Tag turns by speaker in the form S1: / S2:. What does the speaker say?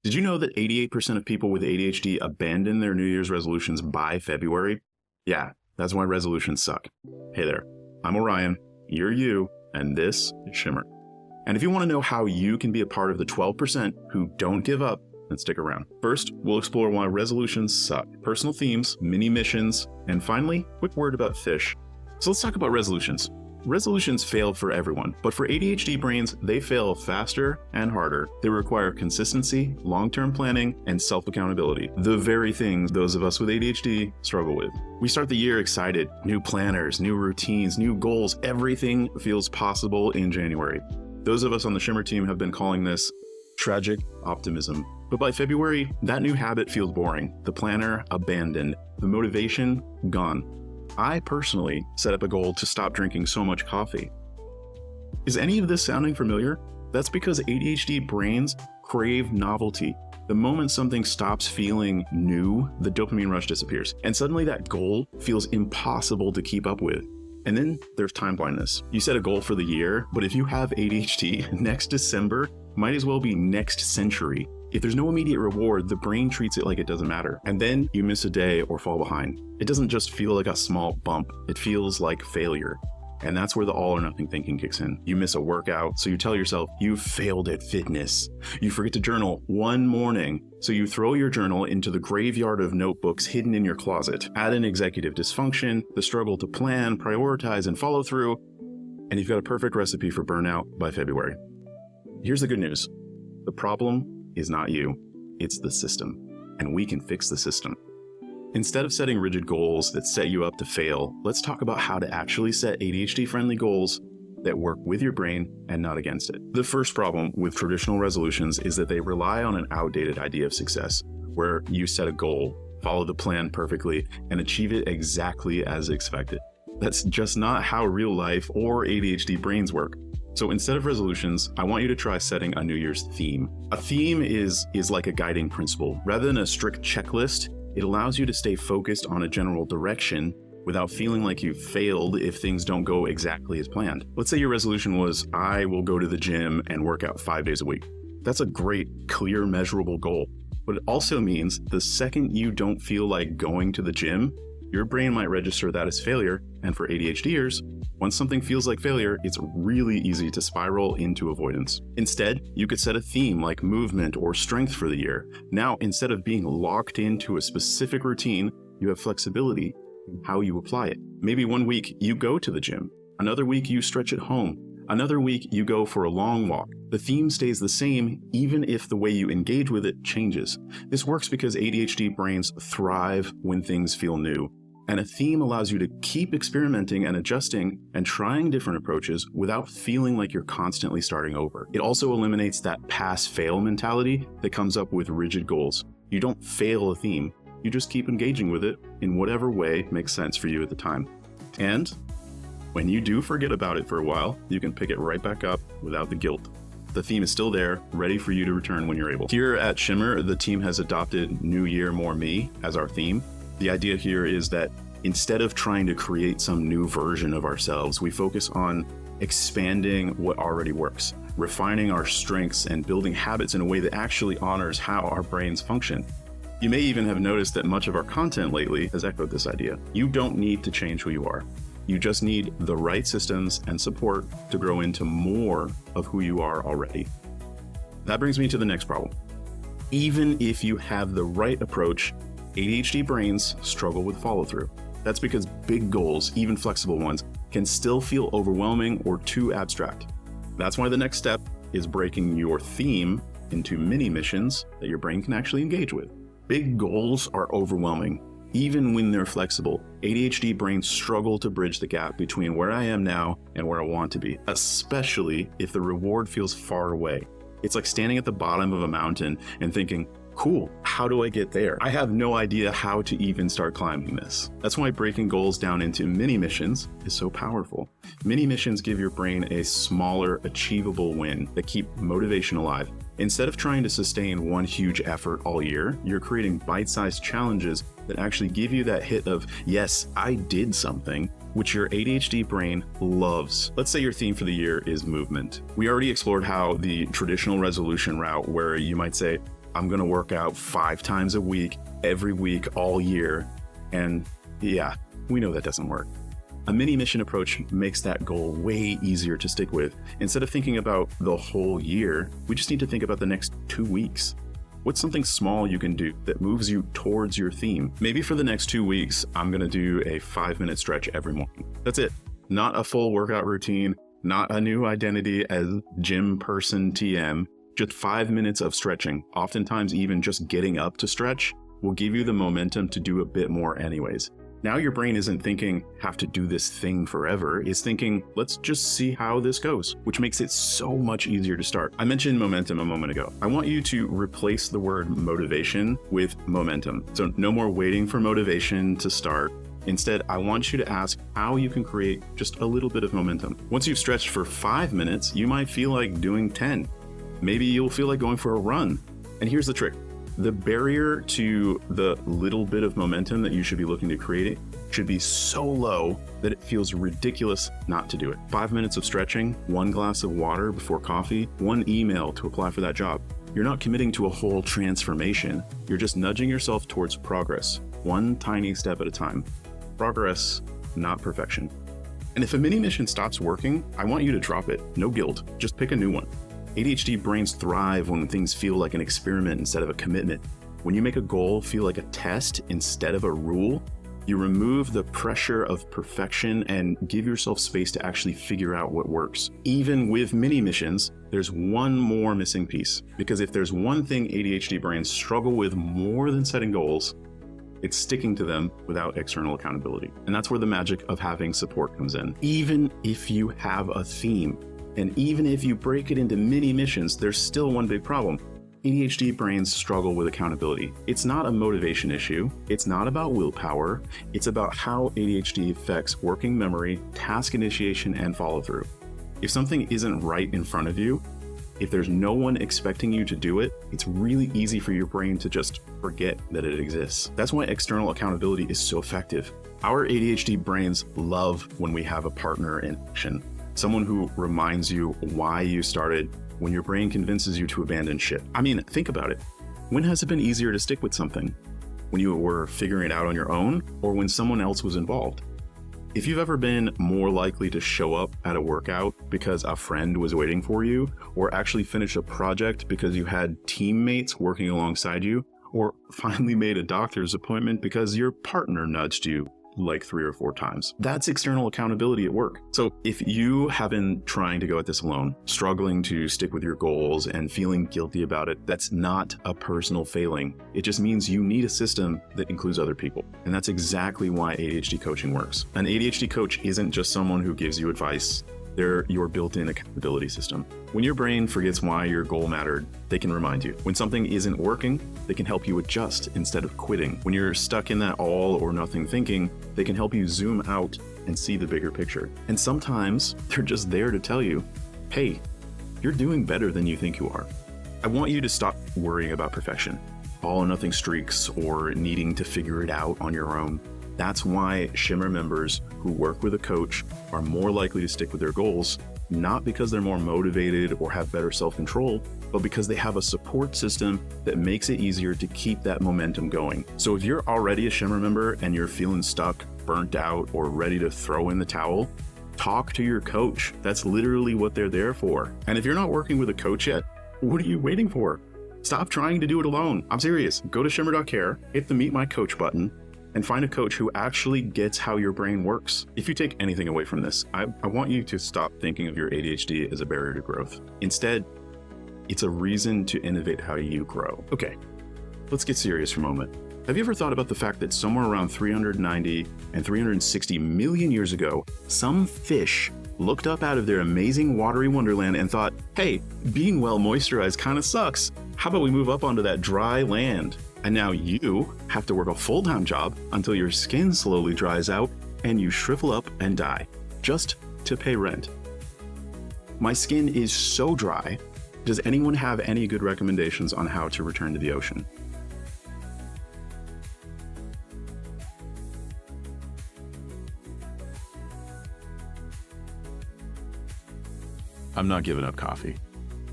S1: Did you know that 88% of people with ADHD abandon their New Year's resolutions by February? Yeah, that's why resolutions suck. Hey there, I'm Orion, you're you, and this is Shimmer. And if you want to know how you can be a part of the 12% who don't give up, then stick around. First, we'll explore why resolutions suck, personal themes, mini missions, and finally, quick word about fish. So let's talk about resolutions. Resolutions fail for everyone, but for ADHD brains, they fail faster and harder. They require consistency, long-term planning, and self-accountability. The very things those of us with ADHD struggle with. We start the year excited. New planners, new routines, new goals. Everything feels possible in January. Those of us on the Shimmer team have been calling this tragic optimism. But by February, that new habit feels boring. The planner abandoned. The motivation gone. I personally set up a goal to stop drinking so much coffee. Is any of this sounding familiar? That's because ADHD brains crave novelty. The moment something stops feeling new, the dopamine rush disappears, and suddenly that goal feels impossible to keep up with. And then there's time blindness. You set a goal for the year, but if you have ADHD, next December might as well be next century. If there's no immediate reward, the brain treats it like it doesn't matter. And then you miss a day or fall behind. It doesn't just feel like a small bump, it feels like failure. And that's where the all or nothing thinking kicks in. You miss a workout, so you tell yourself you failed at fitness. You forget to journal one morning, so you throw your journal into the graveyard of notebooks hidden in your closet. Add in executive dysfunction, the struggle to plan, prioritize, and follow through, and you've got a perfect recipe for burnout by February. Here's the good news. The problem is not you, it's the system, and we can fix the system. Instead of setting rigid goals that set you up to fail, let's talk about how to actually set ADHD-friendly goals that work with your brain and not against it. The first problem with traditional resolutions is that they rely on an outdated idea of success, where you set a goal, follow the plan perfectly, and achieve it exactly as expected. That's just not how real life or ADHD brains work. So instead of resolutions, I want you to try setting a New Year's theme. A theme is like a guiding principle. Rather than a strict checklist, it allows you to stay focused on a general direction without feeling like you've failed if things don't go exactly as planned. Let's say your resolution was, I will go to the gym and work out 5 days a week. That's a great, clear, measurable goal. But it also means the second you don't feel like going to the gym, your brain might register that as failure. And for ADHDers, once something feels like failure, it's really easy to spiral into avoidance. Instead, you could set a theme like movement or strength for the year. Now, instead of being locked into a specific routine, you have flexibility in how you apply it. Maybe one week you go to the gym. Another week you stretch at home. Another week you go for a long walk. The theme stays the same even if the way you engage with it changes. This works because ADHD brains thrive when things feel new. And a theme allows you to keep experimenting and adjusting and trying different approaches without feeling like you're constantly starting over. It also eliminates that pass-fail mentality that comes up with rigid goals. You don't fail a theme, you just keep engaging with it in whatever way makes sense for you at the time. And when you do forget about it for a while, you can pick it right back up without the guilt. The theme is still there, ready for you to return when you're able. Here at Shimmer, the team has adopted New Year, More Me as our theme. The idea here is that instead of trying to create some new version of ourselves, we focus on expanding what already works, refining our strengths, and building habits in a way that actually honors how our brains function. You may even have noticed that much of our content lately has echoed this idea. You don't need to change who you are. You just need the right systems and support to grow into more of who you are already. That brings me to the next problem. Even if you have the right approach, ADHD brains struggle with follow-through. That's because big goals, even flexible ones, can still feel overwhelming or too abstract. That's why the next step is breaking your theme into mini missions that your brain can actually engage with. Big goals are overwhelming. Even when they're flexible, ADHD brains struggle to bridge the gap between where I am now and where I want to be, especially if the reward feels far away. It's like standing at the bottom of a mountain and thinking, cool, how do I get there? I have no idea how to even start climbing this. That's why breaking goals down into mini missions is so powerful. Mini missions give your brain a smaller, achievable win that keep motivation alive. Instead of trying to sustain one huge effort all year, you're creating bite-sized challenges that actually give you that hit of, yes, I did something, which your ADHD brain loves. Let's say your theme for the year is movement. We already explored how the traditional resolution route, where you might say, I'm going to work out 5 times a week, every week, all year. And yeah, we know that doesn't work. A mini mission approach makes that goal way easier to stick with. Instead of thinking about the whole year, we just need to think about the next 2 weeks. What's something small you can do that moves you towards your theme? Maybe for the next 2 weeks, I'm going to do a 5-minute stretch every morning. That's it. Not a full workout routine, not a new identity as gym person TM, just 5 minutes of stretching. Oftentimes, even just getting up to stretch will give you the momentum to do a bit more anyways. Now your brain isn't thinking, have to do this thing forever. It's thinking, let's just see how this goes, which makes it so much easier to start. I mentioned momentum a moment ago. I want you to replace the word motivation with momentum. So no more waiting for motivation to start. Instead, I want you to ask how you can create just a little bit of momentum. Once you've stretched for 5 minutes, you might feel like doing 10. Maybe you'll feel like going for a run. And here's the trick. The barrier to the little bit of momentum that you should be looking to create should be so low that it feels ridiculous not to do it. 5 minutes of stretching, 1 glass of water before coffee, 1 email to apply for that job. You're not committing to a whole transformation. You're just nudging yourself towards progress, 1 tiny step at a time. Progress, not perfection. And if a mini mission stops working, I want you to drop it. No guilt. Just pick a new one. ADHD brains thrive when things feel like an experiment instead of a commitment. When you make a goal feel like a test instead of a rule, you remove the pressure of perfection and give yourself space to actually figure out what works. Even with mini missions, there's one more missing piece. Because if there's one thing ADHD brains struggle with more than setting goals, it's sticking to them without external accountability. And that's where the magic of having support comes in. Even if you have a theme, and even if you break it into mini missions, there's still one big problem. ADHD brains struggle with accountability. It's not a motivation issue. It's not about willpower. It's about how ADHD affects working memory, task initiation, and follow through. If something isn't right in front of you, if there's no one expecting you to do it, it's really easy for your brain to just forget that it exists. That's why external accountability is so effective. Our ADHD brains love when we have a partner in action. Someone who reminds you why you started when your brain convinces you to abandon ship. I mean, think about it. When has it been easier to stick with something? When you were figuring it out on your own or when someone else was involved? If you've ever been more likely to show up at a workout because a friend was waiting for you, or actually finish a project because you had teammates working alongside you, or finally made a doctor's appointment because your partner nudged you like 3 or 4 times. That's external accountability at work. So if you have been trying to go at this alone, struggling to stick with your goals and feeling guilty about it, that's not a personal failing. It just means you need a system that includes other people. And that's exactly why ADHD coaching works. An ADHD coach isn't just someone who gives you advice. They're your built-in accountability system. When your brain forgets why your goal mattered, they can remind you. When something isn't working, they can help you adjust instead of quitting. When you're stuck in that all or nothing thinking, they can help you zoom out and see the bigger picture. And sometimes they're just there to tell you, hey, you're doing better than you think you are. I want you to stop worrying about perfection, all or nothing streaks, or needing to figure it out on your own. That's why Shimmer members who work with a coach are more likely to stick with their goals, not because they're more motivated or have better self-control, but because they have a support system that makes it easier to keep that momentum going. So if you're already a Shimmer member and you're feeling stuck, burnt out, or ready to throw in the towel, talk to your coach. That's literally what they're there for. And if you're not working with a coach yet, what are you waiting for? Stop trying to do it alone. I'm serious. Go to shimmer.care, hit the Meet My Coach button, and find a coach who actually gets how your brain works. If you take anything away from this, I want you to stop thinking of your ADHD as a barrier to growth. Instead, it's a reason to innovate how you grow. Okay, let's get serious for a moment. Have you ever thought about the fact that somewhere around 390 and 360 million years ago, some fish looked up out of their amazing watery wonderland and thought, hey, being well moisturized kind of sucks. How about we move up onto that dry land? And now you have to work a full-time job until your skin slowly dries out and you shrivel up and die, just to pay rent. My skin is so dry. Does anyone have any good recommendations on how to return to the ocean? I'm not giving up coffee.